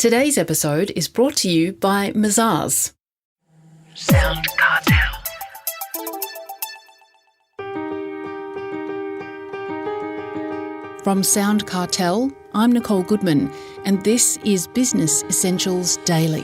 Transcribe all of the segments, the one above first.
Today's episode is brought to you by Mazars. SoundCartel. From SoundCartel, I'm Nicole Goodman, and this is Business Essentials Daily.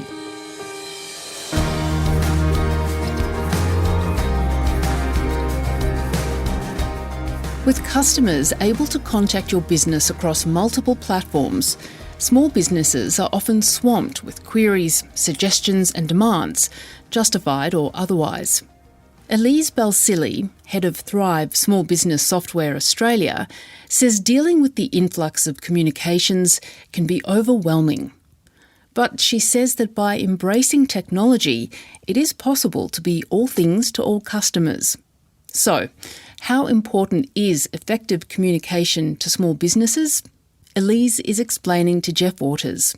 With customers able to contact your business across multiple platforms, small businesses are often swamped with queries, suggestions and demands, justified or otherwise. Elise Balsillie, head of Thryv Small Business Software Australia, says dealing with the influx of communications can be overwhelming. But she says that by embracing technology, it is possible to be all things to all customers. So, how important is effective communication to small businesses? Elise is explaining to Jeff Waters.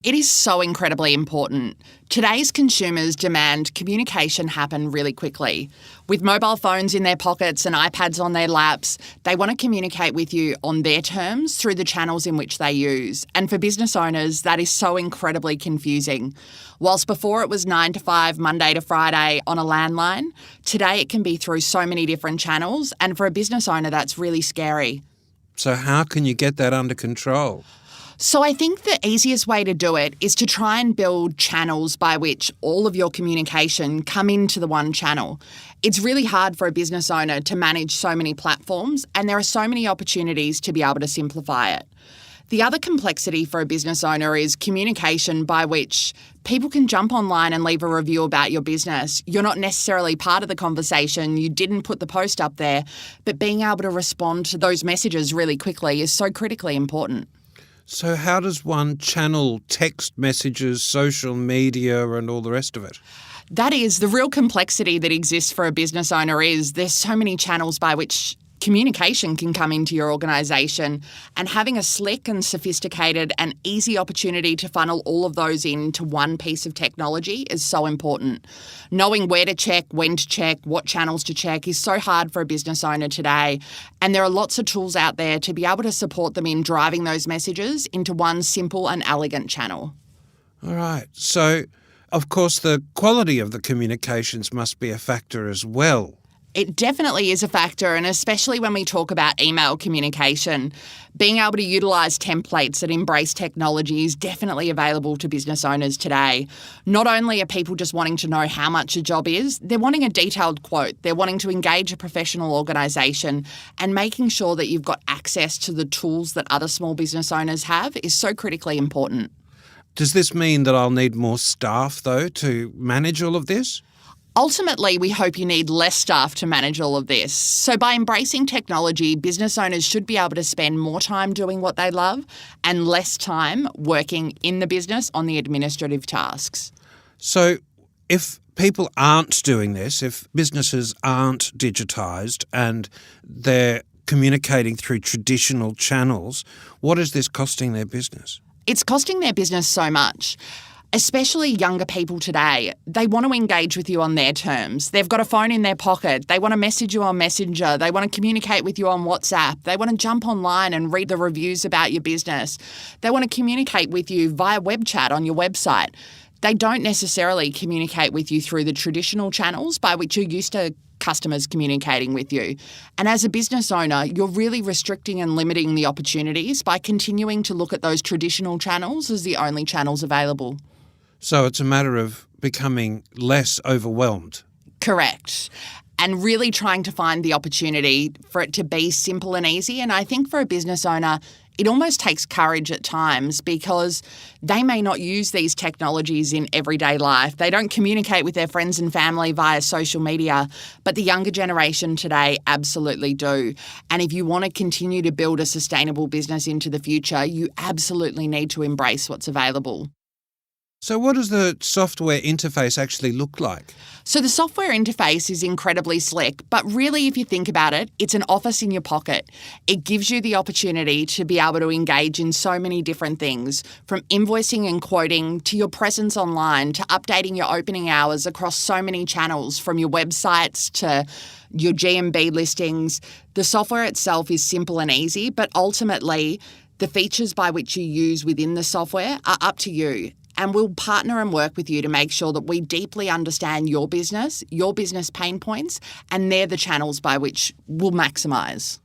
It is so incredibly important. Today's consumers demand communication happen really quickly. With mobile phones in their pockets and iPads on their laps, they want to communicate with you on their terms through the channels in which they use. And for business owners, that is so incredibly confusing. Whilst before it was 9 to 5, Monday to Friday on a landline, today it can be through so many different channels. And for a business owner, that's really scary. So how can you get that under control? So I think the easiest way to do it is to try and build channels by which all of your communication come into the one channel. It's really hard for a business owner to manage so many platforms, and there are so many opportunities to be able to simplify it. The other complexity for a business owner is communication by which people can jump online and leave a review about your business. You're not necessarily part of the conversation, you didn't put the post up there, but being able to respond to those messages really quickly is so critically important. So how does one channel text messages, social media and all the rest of it? That is the real complexity that exists for a business owner. Is there's so many channels by which communication can come into your organisation, and having a slick and sophisticated and easy opportunity to funnel all of those into one piece of technology is so important. Knowing where to check, when to check, what channels to check is so hard for a business owner today, and there are lots of tools out there to be able to support them in driving those messages into one simple and elegant channel. All right. So, of course, the quality of the communications must be a factor as well. It definitely is a factor, and especially when we talk about email communication, being able to utilise templates that embrace technology is definitely available to business owners today. Not only are people just wanting to know how much a job is, they're wanting a detailed quote, they're wanting to engage a professional organisation, and making sure that you've got access to the tools that other small business owners have is so critically important. Does this mean that I'll need more staff, though, to manage all of this? Ultimately, we hope you need less staff to manage all of this. So by embracing technology, business owners should be able to spend more time doing what they love and less time working in the business on the administrative tasks. So if people aren't doing this, if businesses aren't digitised and they're communicating through traditional channels, what is this costing their business? It's costing their business so much. Especially younger people today, they want to engage with you on their terms. They've got a phone in their pocket. They want to message you on Messenger. They want to communicate with you on WhatsApp. They want to jump online and read the reviews about your business. They want to communicate with you via web chat on your website. They don't necessarily communicate with you through the traditional channels by which you're used to customers communicating with you. And as a business owner, you're really restricting and limiting the opportunities by continuing to look at those traditional channels as the only channels available. So it's a matter of becoming less overwhelmed. Correct. And really trying to find the opportunity for it to be simple and easy. And I think for a business owner, it almost takes courage at times because they may not use these technologies in everyday life. They don't communicate with their friends and family via social media, but the younger generation today absolutely do. And if you want to continue to build a sustainable business into the future, you absolutely need to embrace what's available. So what does the software interface actually look like? So the software interface is incredibly slick, but really if you think about it, it's an office in your pocket. It gives you the opportunity to be able to engage in so many different things, from invoicing and quoting to your presence online to updating your opening hours across so many channels, from your websites to your GMB listings. The software itself is simple and easy, but ultimately The features by which you use within the software are up to you, and we'll partner and work with you to make sure that we deeply understand your business pain points, and they're the channels by which we'll maximise.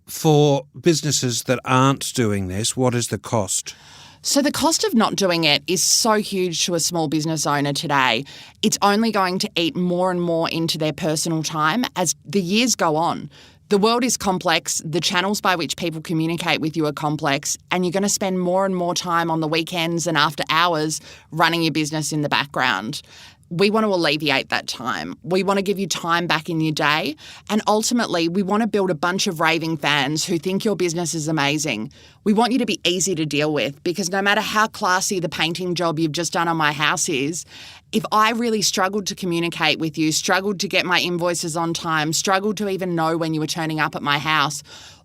For businesses that aren't doing this, what is the cost? So the cost of not doing it is so huge to a small business owner today. It's only going to eat more and more into their personal time as the years go on. The world is complex, the channels by which people communicate with you are complex, and you're going to spend more and more time on the weekends and after hours running your business in the background. We want to alleviate that time. We want to give you time back in your day. And ultimately, we want to build a bunch of raving fans who think your business is amazing. We want you to be easy to deal with, because no matter how classy the painting job you've just done on my house is, if I really struggled to communicate with you, struggled to get my invoices on time, struggled to even know when you were turning up at my house,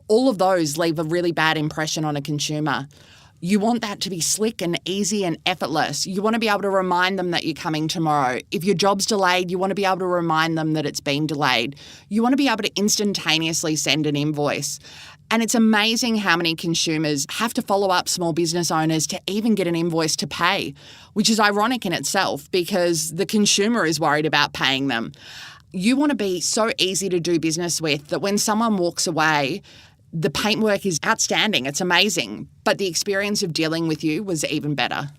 all of those leave a really bad impression on a consumer. You want that to be slick and easy and effortless. You want to be able to remind them that you're coming tomorrow. If your job's delayed, you want to be able to remind them that it's been delayed. You want to be able to instantaneously send an invoice. And it's amazing how many consumers have to follow up small business owners to even get an invoice to pay, which is ironic in itself because the consumer is worried about paying them. You want to be so easy to do business with that when someone walks away, the paintwork is outstanding. It's amazing. But the experience of dealing with you was even better.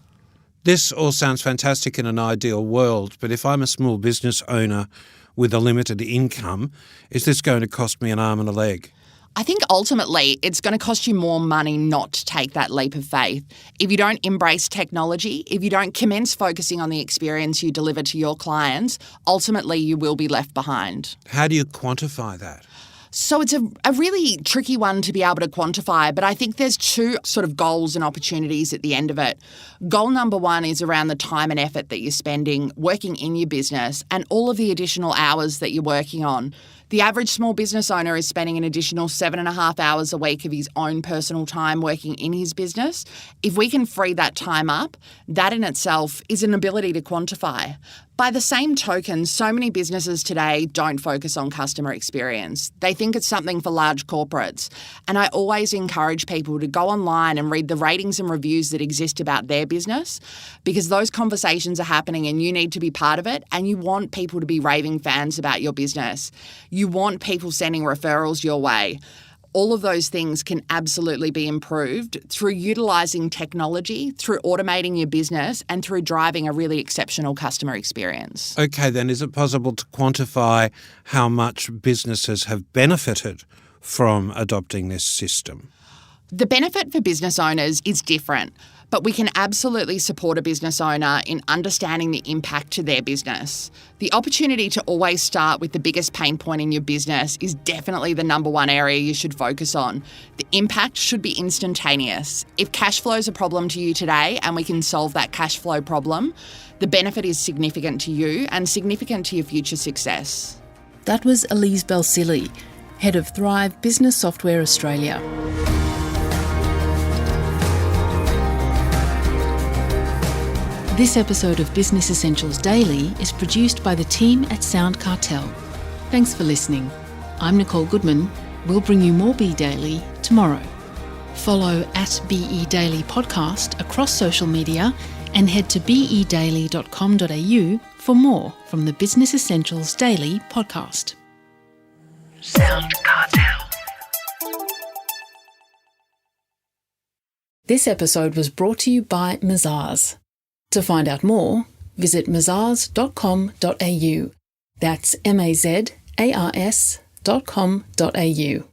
This all sounds fantastic in an ideal world, but if I'm a small business owner with a limited income, is this going to cost me an arm and a leg? I think ultimately it's going to cost you more money not to take that leap of faith. If you don't embrace technology, if you don't commence focusing on the experience you deliver to your clients, ultimately you will be left behind. How do you quantify that? So it's a really tricky one to be able to quantify, but I think there's two sort of goals and opportunities at the end of it. Goal number one is around the time and effort that you're spending working in your business and all of the additional hours that you're working on. The average small business owner is spending an additional 7.5 hours a week of his own personal time working in his business. If we can free that time up, that in itself is an ability to quantify. By the same token, so many businesses today don't focus on customer experience. They think it's something for large corporates. And I always encourage people to go online and read the ratings and reviews that exist about their business, because those conversations are happening and you need to be part of it, and you want people to be raving fans about your business. You want people sending referrals your way. All of those things can absolutely be improved through utilising technology, through automating your business, and through driving a really exceptional customer experience. Okay, then is it possible to quantify how much businesses have benefited from adopting this system? The benefit for business owners is different, but we can absolutely support a business owner in understanding the impact to their business. The opportunity to always start with the biggest pain point in your business is definitely the number one area you should focus on. The impact should be instantaneous. If cash flow is a problem to you today and we can solve that cash flow problem, the benefit is significant to you and significant to your future success. That was Elise Balsillie, Head of Thryv Business Software Australia. This episode of Business Essentials Daily is produced by the team at SoundCartel. Thanks for listening. I'm Nicole Goodman. We'll bring you more Be Daily tomorrow. Follow @BE Daily Podcast across social media and head to bedaily.com.au for more from the Business Essentials Daily podcast. SoundCartel. This episode was brought to you by Mazars. To find out more, visit mazars.com.au. That's mazars.com.au.